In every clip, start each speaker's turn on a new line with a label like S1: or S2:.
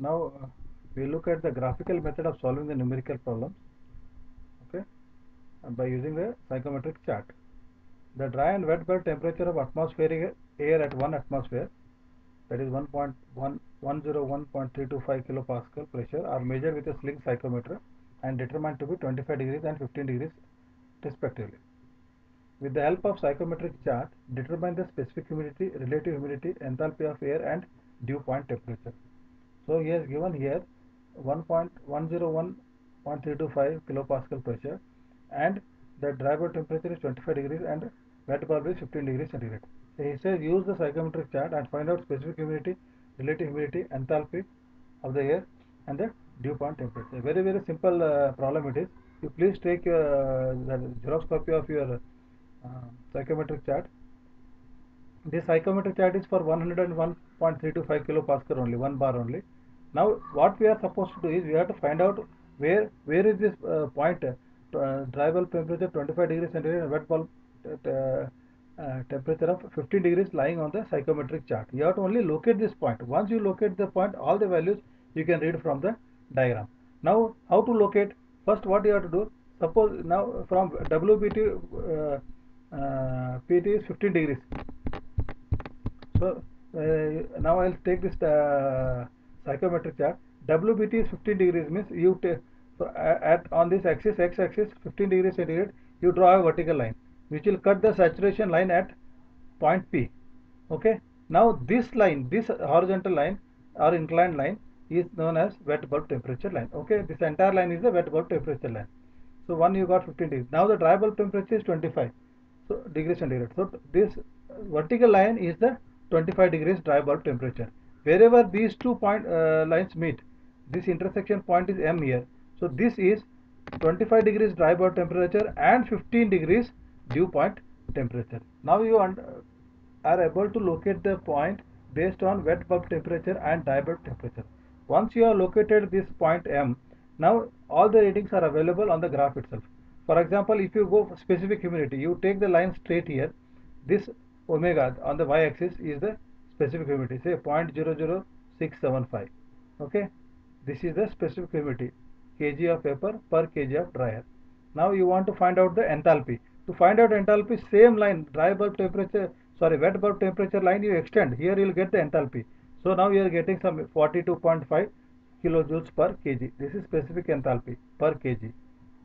S1: Now we look at the graphical method of solving the numerical problems, okay, by using the psychometric chart. The dry and wet bulb temperature of atmospheric air at 1 atmosphere, that is 101.325 kilopascal pressure, are measured with a sling psychometer and determined to be 25 degrees and 15 degrees respectively. With the help of psychometric chart, determine the specific humidity, relative humidity, enthalpy of air and dew point temperature. So he has given here 101.325 kilopascal pressure, and the dry bulb temperature is 25 degrees and wet bulb is 15 degrees centigrade. So he says use the psychometric chart and find out specific humidity, relative humidity, enthalpy of the air and the dew point temperature. Very simple problem it is. You please take the Xerox copy of your psychometric chart. This psychometric chart is for 101.325 kilopascal only, 1 bar only. Now what we are supposed to do is we have to find out where is this point, dry bulb temperature 25 degrees centigrade and wet bulb temperature of 15 degrees lying on the psychometric chart. You have to only locate this point. Once you locate the point, all the values you can read from the diagram. Now how to locate? First what you have to do, suppose now from WBT PT is 15 degrees. So now I'll take this psychometric chart. WBT is 15 degrees, means you take at on this axis, x axis 15 degrees centigrade, you draw a vertical line which will cut the saturation line at point P. Okay. Now this line, this horizontal line or inclined line is known as wet bulb temperature line. Okay. This entire line is the wet bulb temperature line. So one you got 15 degrees. Now the dry bulb temperature is 25 degrees centigrade. So this vertical line is the 25 degrees dry bulb temperature. Wherever these two lines meet, this intersection point is M here. So this is 25 degrees dry bulb temperature and 15 degrees dew point temperature. Now you are able to locate the point based on wet bulb temperature and dry bulb temperature. Once you have located this point M, now all the readings are available on the graph itself. For example, if you go for specific humidity, you take the line straight here. This omega on the y-axis is the specific humidity, say 0.00675. Okay, this is the specific humidity, kg of vapor per kg of dry air. Now you want to find out the enthalpy. To find out enthalpy, same line, wet bulb temperature line you extend. Here you will get the enthalpy. So now you are getting some 42.5 kilojoules per kg. This is specific enthalpy per kg.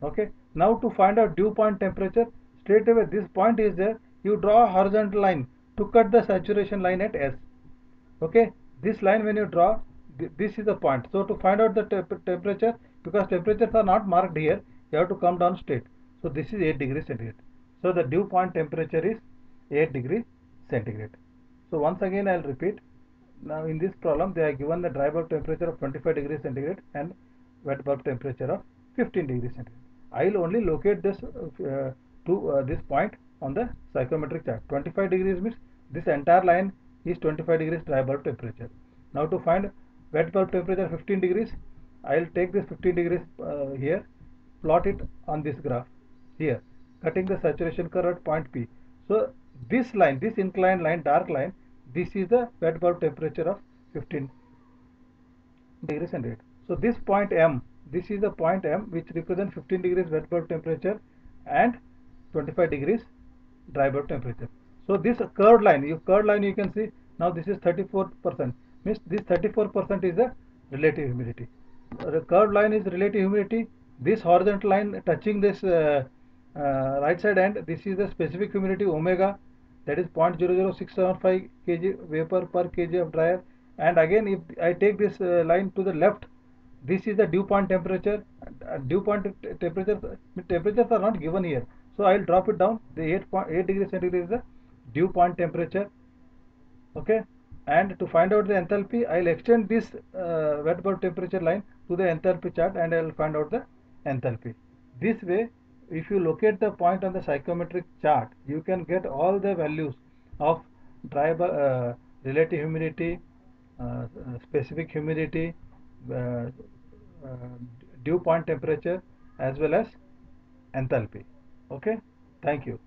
S1: Okay. Now to find out dew point temperature, straight away this point is there. You draw a horizontal line to cut the saturation line at S. Okay. This line when you draw, this is the point. So to find out the temperature, because temperatures are not marked here, you have to come down straight. So this is 8 degrees centigrade. So the dew point temperature is 8 degrees centigrade. So once again I will repeat. Now in this problem they are given the dry bulb temperature of 25 degrees centigrade and wet bulb temperature of 15 degrees centigrade. I will only locate this this point on the psychometric chart. 25 degrees means this entire line is 25 degrees dry bulb temperature. Now to find wet bulb temperature 15 degrees, I will take this 15 degrees here, plot it on this graph here, cutting the saturation curve at point P. So this line, this inclined line, dark line, this is the wet bulb temperature of 15 degrees centigrade. So this point M, this is the point M which represents 15 degrees wet bulb temperature and 25 degrees dry bulb temperature. So this curved line you can see now this is 34%, means this 34% is the relative humidity. The curved line is relative humidity. This horizontal line touching this right side end, this is the specific humidity omega, that is 0.00675 kg vapor per kg of dry air. And again if I take this line to the left, this is the dew point temperature. Dew point temperatures are not given here, so I will drop it down. The 8 degrees centigrade is the dew point temperature. Okay, and to find out the enthalpy, I will extend this wet bulb temperature line to the enthalpy chart and I will find out the enthalpy. This way, if you locate the point on the psychometric chart, you can get all the values of relative humidity, specific humidity, uh, uh, dew point temperature, as well as enthalpy. Okay, thank you.